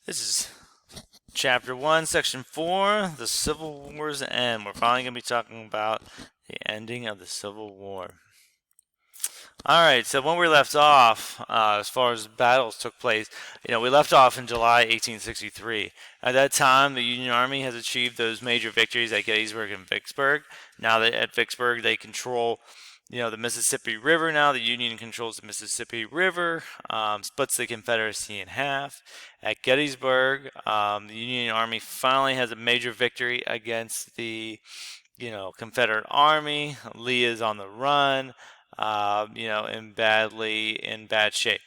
This is Chapter 1, Section 4, The Civil War's End. We're finally going to be talking about the ending of the Civil War. Alright, so when we left off, as far as battles took place, we left off in July 1863. At that time, the Union Army has achieved those major victories at Gettysburg and Vicksburg. Now that at Vicksburg, they control the Mississippi River now. The Union controls the Mississippi River, splits the Confederacy in half. At Gettysburg, the Union Army finally has a major victory against the, Confederate Army. Lee is on the run, in bad shape.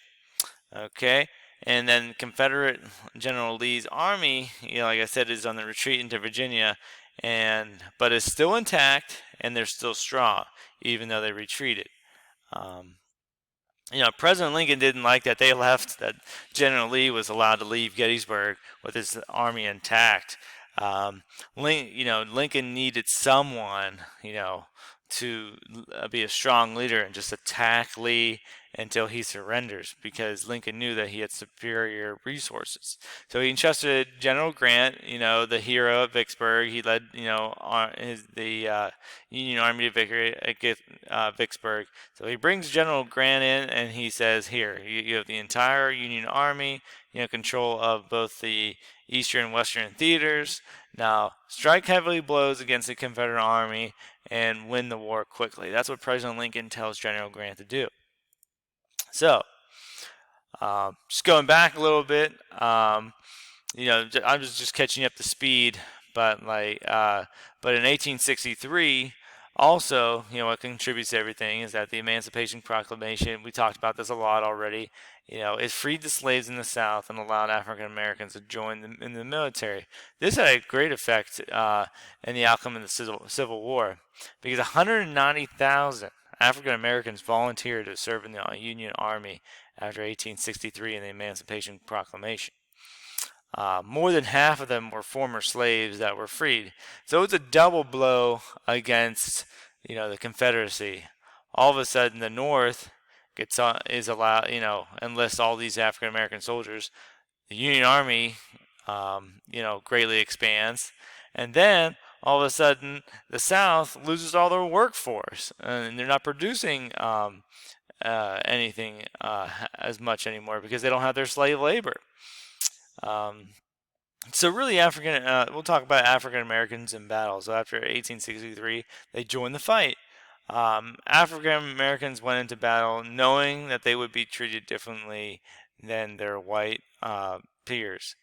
Okay. And then Confederate General Lee's army, like I said, is on the retreat into Virginia, but is still intact and they're still strong, even though they retreated. Um, President Lincoln didn't like that they left, that General Lee was allowed to leave Gettysburg with his army intact. Lincoln needed someone, to be a strong leader and just attack Lee until he surrenders, because Lincoln knew that he had superior resources. So he entrusted General Grant, the hero of Vicksburg. He led, the Union Army to victory at Vicksburg. So he brings General Grant in and he says, "Here, you have the entire Union Army, control of both the eastern and western theaters. Now, strike heavily blows against the Confederate Army and win the war quickly." That's what President Lincoln tells General Grant to do. So, just going back a little bit, I'm just catching up to speed, but but in 1863, also, what contributes to everything is that the Emancipation Proclamation, we talked about this a lot already, it freed the slaves in the South and allowed African Americans to join in the military. This had a great effect in the outcome of the Civil War, because 190,000 African Americans volunteered to serve in the Union Army after 1863 and the Emancipation Proclamation. More than half of them were former slaves that were freed. So it's a double blow against, the Confederacy. All of a sudden, the North is allowed, enlists all these African American soldiers. The Union Army, greatly expands, and then all of a sudden, the South loses all their workforce, and they're not producing anything as much anymore because they don't have their slave labor. Um, so really, we'll talk about African Americans in battle. So after 1863, they joined the fight. African Americans went into battle knowing that they would be treated differently than their white peers.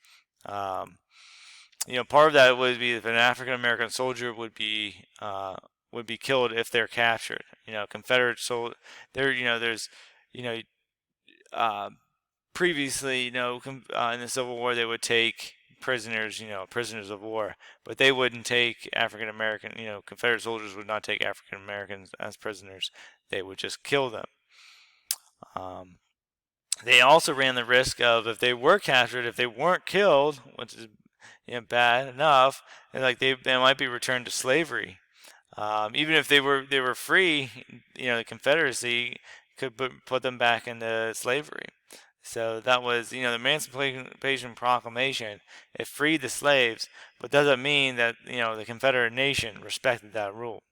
Um, part of that would be if an African American soldier would be killed if they're captured. Confederate soldiers. There's, you know, uh, previously, in the Civil War, they would take prisoners, prisoners of war, but they wouldn't take African American, Confederate soldiers would not take African Americans as prisoners. They would just kill them. Um, they also ran the risk of, if they were captured, if they weren't killed, which is bad enough, they might be returned to slavery. Even if they were free, the Confederacy could put them back into slavery. So that was, the Emancipation Proclamation. It freed the slaves, but doesn't mean that, the Confederate nation respected that rule.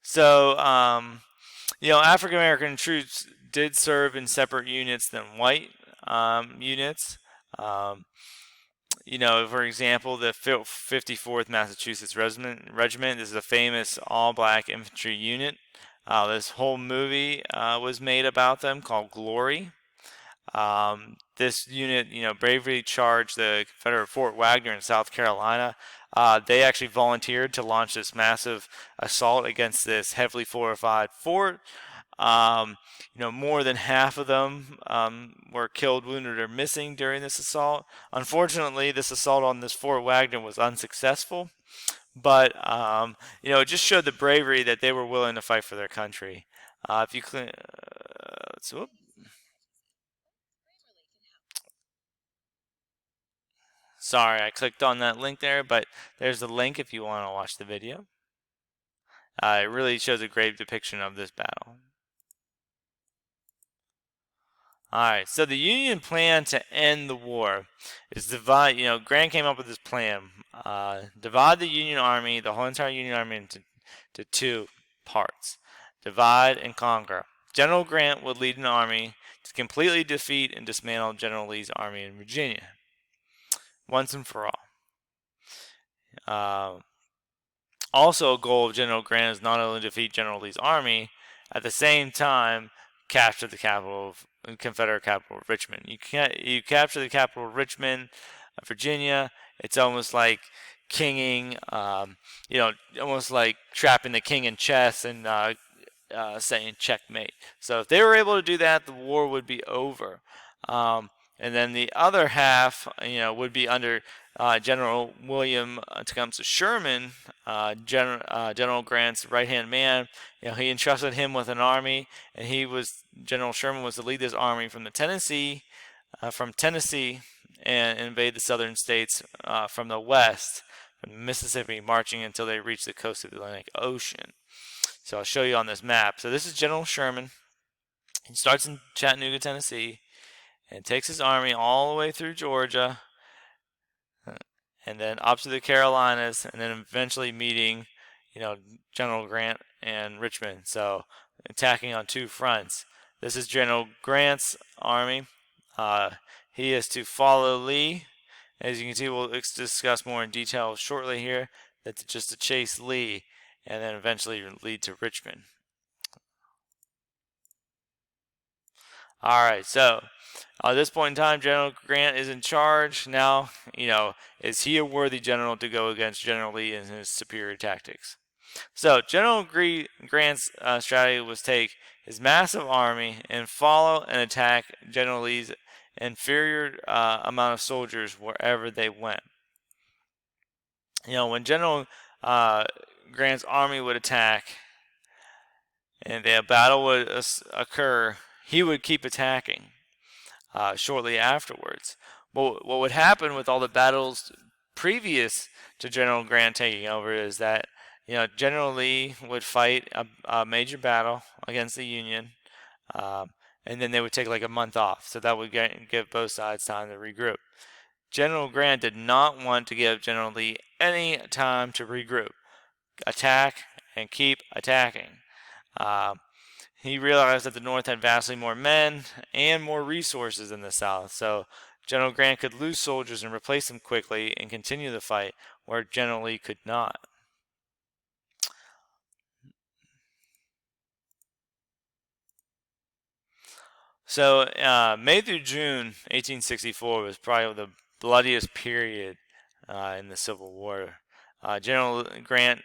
So, African American troops did serve in separate units than white units. Um, for example, the 54th Massachusetts Regiment. This is a famous all-black infantry unit. This whole movie was made about them called Glory. This unit, bravely charged the Confederate Fort Wagner in South Carolina. They actually volunteered to launch this massive assault against this heavily fortified fort. More than half of them were killed, wounded, or missing during this assault. Unfortunately, this assault on this Fort Wagner was unsuccessful, but it just showed the bravery that they were willing to fight for their country. If you clean, so, sorry, I clicked on that link there, but there's the link if you want to watch the video. It really shows a great depiction of this battle. All right, so the Union plan to end the war is divide. Grant came up with this plan: divide the Union Army, the whole entire Union Army, into two parts. Divide and conquer. General Grant would lead an army to completely defeat and dismantle General Lee's army in Virginia, once and for all. Also, a goal of General Grant is not only defeat General Lee's army, at the same time capture the capital of Confederate capital of Richmond. You capture the capital of Richmond, Virginia. It's almost like kinging, almost like trapping the king in chess and saying checkmate. So if they were able to do that, the war would be over. And then the other half, would be under General William Tecumseh Sherman, General Grant's right-hand man. He entrusted him with an army, and General Sherman was to lead this army from Tennessee, and invade the southern states from the west, from Mississippi, marching until they reached the coast of the Atlantic Ocean. So I'll show you on this map. So this is General Sherman. He starts in Chattanooga, Tennessee, and takes his army all the way through Georgia, and then up to the Carolinas, and then eventually meeting, General Grant and Richmond. So attacking on two fronts. This is General Grant's army. He is to follow Lee. As you can see, we'll discuss more in detail shortly here. That's just to chase Lee, and then eventually lead to Richmond. All right, so at this point in time, General Grant is in charge. Now, is he a worthy general to go against General Lee and his superior tactics? So, General Grant's strategy was take his massive army and follow and attack General Lee's inferior amount of soldiers wherever they went. When General Grant's army would attack and a battle would occur, he would keep attacking shortly afterwards. But what would happen with all the battles previous to General Grant taking over is that General Lee would fight a major battle against the Union, and then they would take like a month off. So that would give both sides time to regroup. General Grant did not want to give General Lee any time to regroup. Attack and keep attacking. He realized that the North had vastly more men and more resources than the South, so General Grant could lose soldiers and replace them quickly and continue the fight, where General Lee could not. So May through June 1864 was probably the bloodiest period in the Civil War. General Grant,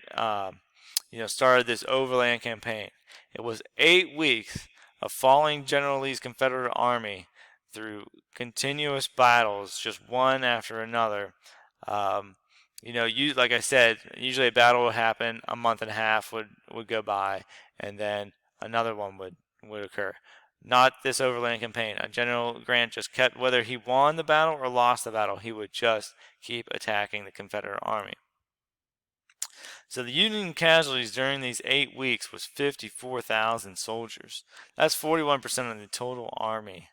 started this overland campaign. It was 8 weeks of following General Lee's Confederate army through continuous battles, just one after another. Like I said, usually a battle would happen, a month and a half would go by, and then another one would occur. Not this overland campaign. General Grant just kept, whether he won the battle or lost the battle, he would just keep attacking the Confederate army. So the Union casualties during these 8 weeks was 54,000 soldiers. That's 41% of the total army.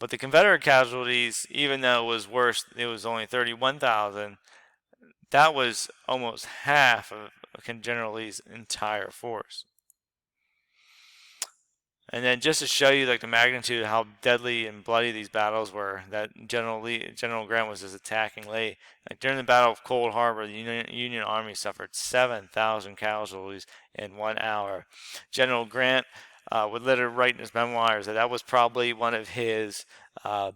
But the Confederate casualties, even though it was worse, it was only 31,000. That was almost half of General Lee's entire force. And then just to show you the magnitude of how deadly and bloody these battles were, that General Grant was just attacking Lee. During the Battle of Cold Harbor, the Union Army suffered 7,000 casualties in 1 hour. General Grant would later write in his memoirs that was probably one of his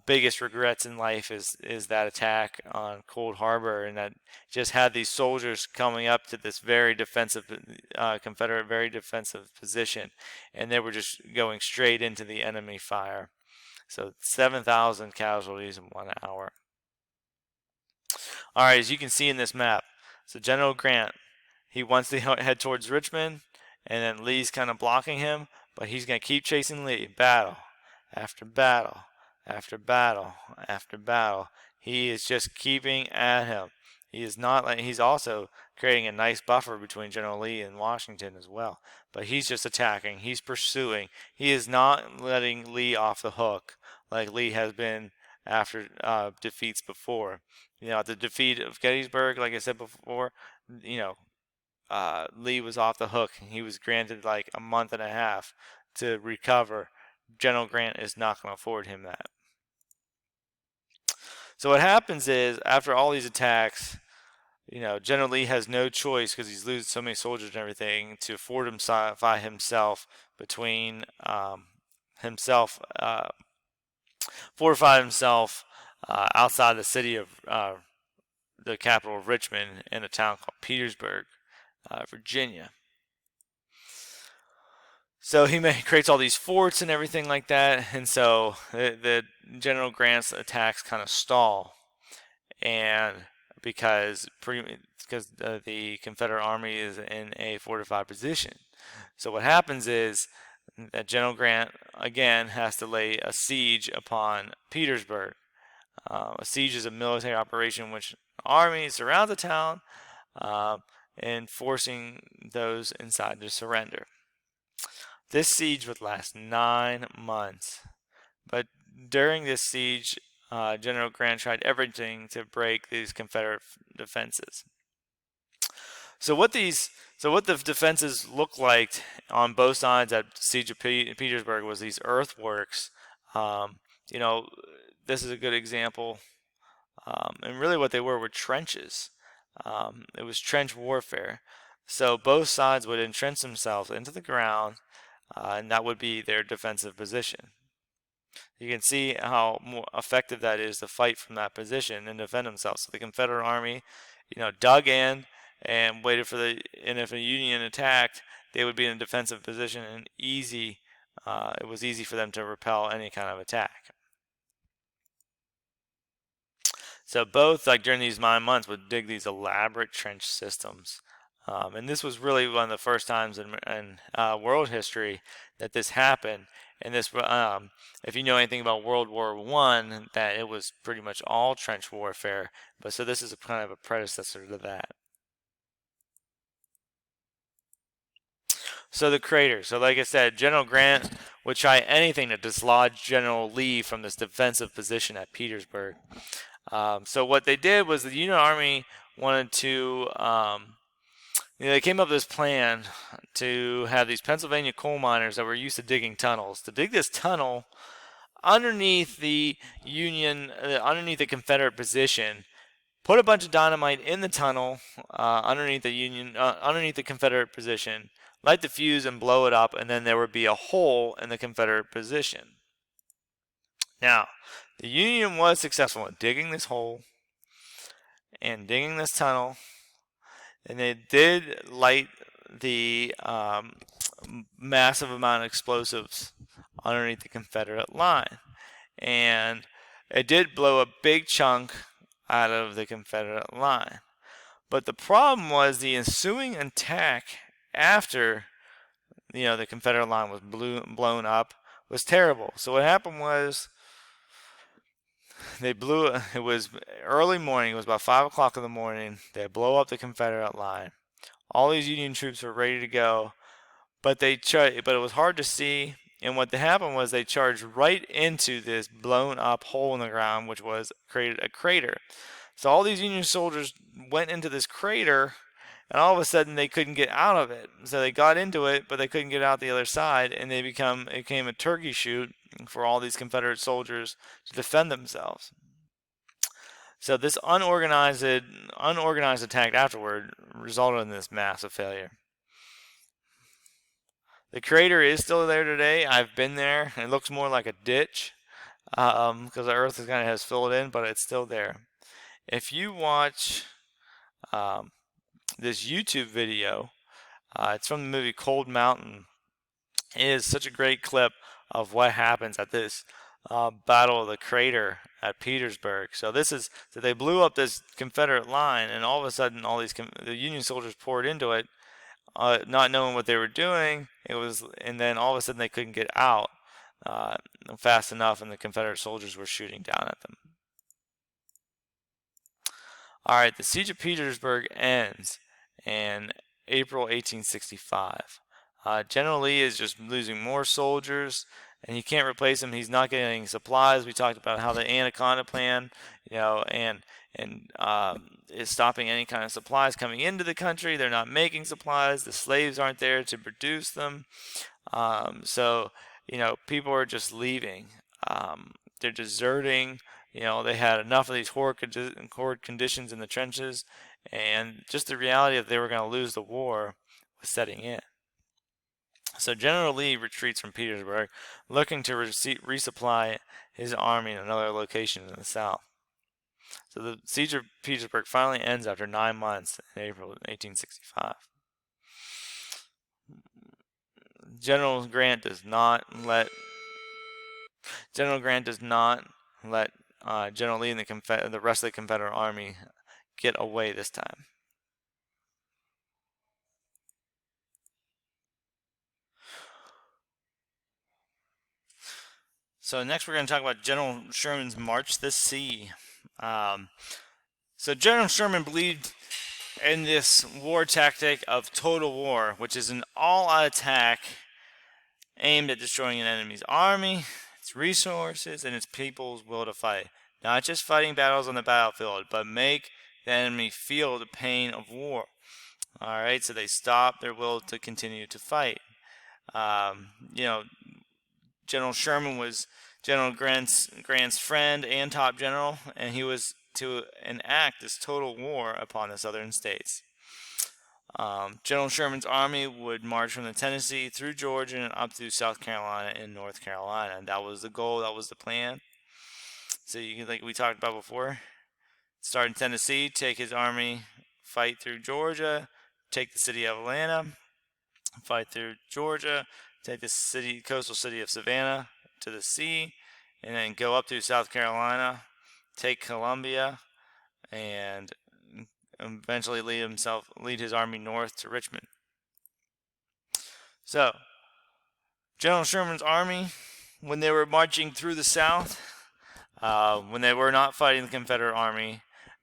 biggest regrets in life is that attack on Cold Harbor, and that just had these soldiers coming up to this very defensive Confederate very defensive position, and they were just going straight into the enemy fire. So 7,000 casualties in 1 hour. All right, as you can see in this map, so General Grant, he wants to head towards Richmond, and then Lee's kind of blocking him, but he's going to keep chasing Lee, battle after battle after battle after battle. He is just keeping at him. He is not like he's also creating a nice buffer between General Lee and Washington as well. But he's just attacking. He's pursuing. He is not letting Lee off the hook like Lee has been after defeats before. At the defeat of Gettysburg, like I said before, you know, Lee was off the hook. He was granted like a month and a half to recover. General Grant is not going to afford him that. So what happens is, after all these attacks, General Lee has no choice because he's losing so many soldiers and everything to fortify himself between fortify himself outside the city of the capital of Richmond in a town called Petersburg, Virginia. So he creates all these forts and everything like that, and so the General Grant's attacks kind of stall, and because the Confederate Army is in a fortified position. So what happens is that General Grant again has to lay a siege upon Petersburg. A siege is a military operation in which the army surrounds a town and forcing those inside to surrender. This siege would last 9 months, but during this siege, General Grant tried everything to break these Confederate defenses. So what the defenses looked like on both sides at the siege of Petersburg was these earthworks. This is a good example, and really what they were trenches. It was trench warfare. So both sides would entrench themselves into the ground, and that would be their defensive position. You can see how more effective that is to fight from that position and defend themselves. So the Confederate Army, dug in and waited and if a Union attacked, they would be in a defensive position, and it was easy for them to repel any kind of attack. So both, like during these 9 months, would dig these elaborate trench systems. And this was really one of the first times in world history that this happened. And this, if you know anything about World War I, that it was pretty much all trench warfare. But so this is kind of a predecessor to that. So the crater. So like I said, General Grant would try anything to dislodge General Lee from this defensive position at Petersburg. So what they did was the Union Army wanted to they came up with this plan to have these Pennsylvania coal miners that were used to digging tunnels to dig this tunnel underneath the Confederate position, put a bunch of dynamite in the tunnel underneath the Confederate position, light the fuse and blow it up, and then there would be a hole in the Confederate position. Now, the Union was successful in digging this hole and digging this tunnel, and they did light the massive amount of explosives underneath the Confederate line. And it did blow a big chunk out of the Confederate line. But the problem was the ensuing attack after the Confederate line was blown up was terrible. So what happened was it was early morning, it was about 5 o'clock in the morning. They blow up the Confederate line. All these Union troops were ready to go, but it was hard to see. And what happened was they charged right into this blown up hole in the ground, which created a crater. So all these Union soldiers went into this crater, and all of a sudden they couldn't get out of it. So they got into it, but they couldn't get out the other side, and it became a turkey shoot for all these Confederate soldiers to defend themselves. So this unorganized attack afterward resulted in this massive failure. The crater is still there today. I've been there. It looks more like a ditch because the earth has filled in, but it's still there. If you watch this YouTube video, it's from the movie Cold Mountain. It is such a great clip of what happens at this Battle of the Crater at Petersburg. So they blew up this Confederate line, and all of a sudden, the Union soldiers poured into it, not knowing what they were doing. And then all of a sudden they couldn't get out fast enough, and the Confederate soldiers were shooting down at them. All right, the siege of Petersburg ends in April 1865. General Lee is just losing more soldiers, and he can't replace them. He's not getting supplies. We talked about how the Anaconda Plan, and is stopping any kind of supplies coming into the country. They're not making supplies. The slaves aren't there to produce them. So people are just leaving. They're deserting. They had enough of these horrid conditions in the trenches, and just the reality that they were going to lose the war was setting in. So General Lee retreats from Petersburg, looking to resupply his army in another location in the south. So the siege of Petersburg finally ends after 9 months in April 1865. General Grant does not let General Grant does not let General Lee and the rest of the Confederate Army get away this time. So next we're going to talk about General Sherman's March to the Sea. So General Sherman believed in this war tactic of total war, which is an all-out attack aimed at destroying an enemy's army, its resources, and its people's will to fight. Not just fighting battles on the battlefield, but make the enemy feel the pain of war. Alright, so they stop their will to continue to fight. General Sherman was General Grant's friend and top general, and he was to enact this total war upon the southern states. General Sherman's army would march from the Tennessee through Georgia and up to South Carolina and North Carolina. And that was the goal. That was the plan. So like we talked about before, start in Tennessee, take his army, fight through Georgia, take the city of Atlanta, fight through Georgia, take the coastal city of Savannah to the sea, and then go up through South Carolina, take Columbia, and eventually lead his army north to Richmond. So, General Sherman's army, when they were marching through the South, when they were not fighting the Confederate army,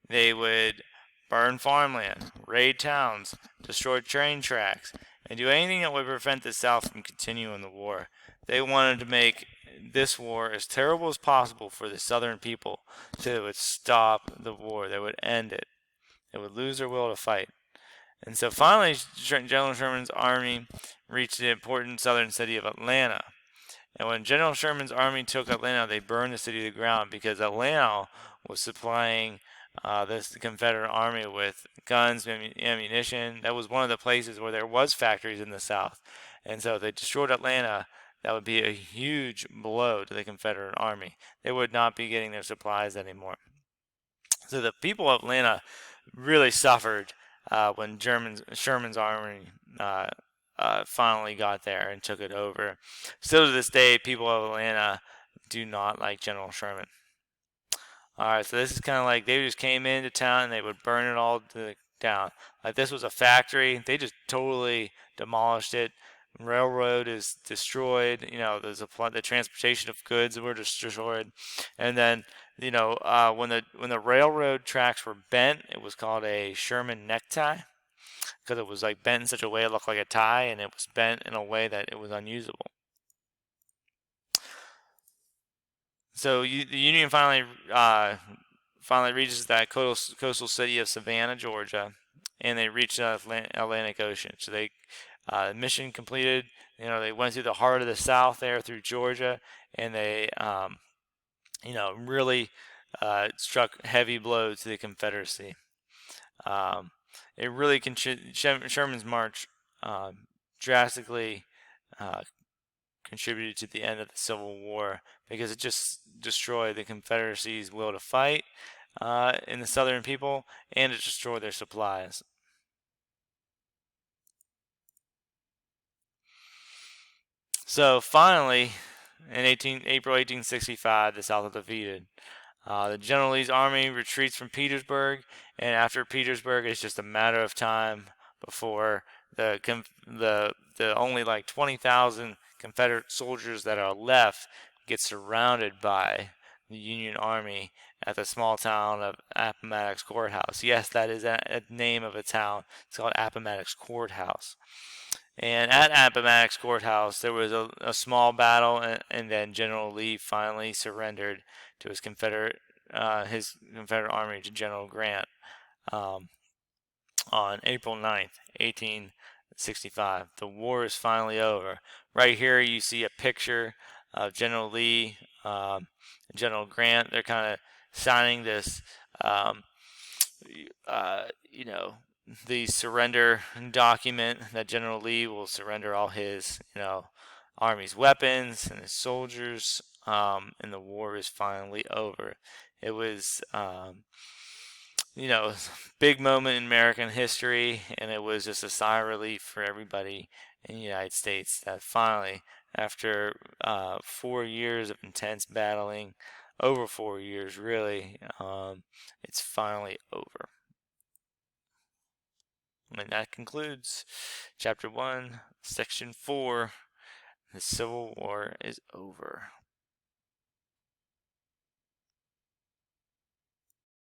they would burn farmland, raid towns, destroy train tracks, and do anything that would prevent the South from continuing the war. They wanted to make this war as terrible as possible for the Southern people so it would stop the war. They would end it. They would lose their will to fight. And so finally, General Sherman's army reached the important southern city of Atlanta. And when General Sherman's army took Atlanta, they burned the city to the ground because Atlanta was supplying the Confederate army with guns, ammunition. That was one of the places where there was factories in the South. And so they destroyed Atlanta. That would be a huge blow to the Confederate army. They would not be getting their supplies anymore. So the people of Atlanta really suffered when Sherman's army finally got there and took it over. Still to this day, people of Atlanta do not like General Sherman. Alright, so this is kind of like they just came into town and they would burn it all down. Like this was a factory. They just totally demolished it. Railroad is destroyed. There's the transportation of goods were destroyed. And then, when the railroad tracks were bent, it was called a Sherman necktie because it was like bent in such a way it looked like a tie, and it was bent in a way that it was unusable. So the Union finally reaches that coastal city of Savannah, Georgia, and they reach the Atlantic Ocean. So they mission completed. They went through the heart of the South there through Georgia, and they really struck heavy blows to the Confederacy. It really Sherman's march drastically contributed to the end of the Civil War because it just destroyed the Confederacy's will to fight in the Southern people, and it destroyed their supplies. So finally, in April 1865, the South was defeated. The General Lee's army retreats from Petersburg, and after Petersburg, it's just a matter of time before the only like 20,000 Confederate soldiers that are left get surrounded by the Union Army at the small town of Appomattox Courthouse. Yes, that is a name of a town. It's called Appomattox Courthouse. And at Appomattox Courthouse, there was a small battle, and then General Lee finally surrendered to his Confederate army to General Grant um, on April 9th, 1865. The war is finally over. Right here, you see a picture of General Lee, General Grant. They're kind of signing this, um, you know, the surrender document that General Lee will surrender all his, Army's weapons and his soldiers, and the war is finally over. It was, you know, big moment in American history, and it was just a sigh of relief for everybody in the United States that finally, after 4 years of intense battling, over 4 years really, it's finally over. And that concludes Chapter 1, Section 4. The Civil War is over.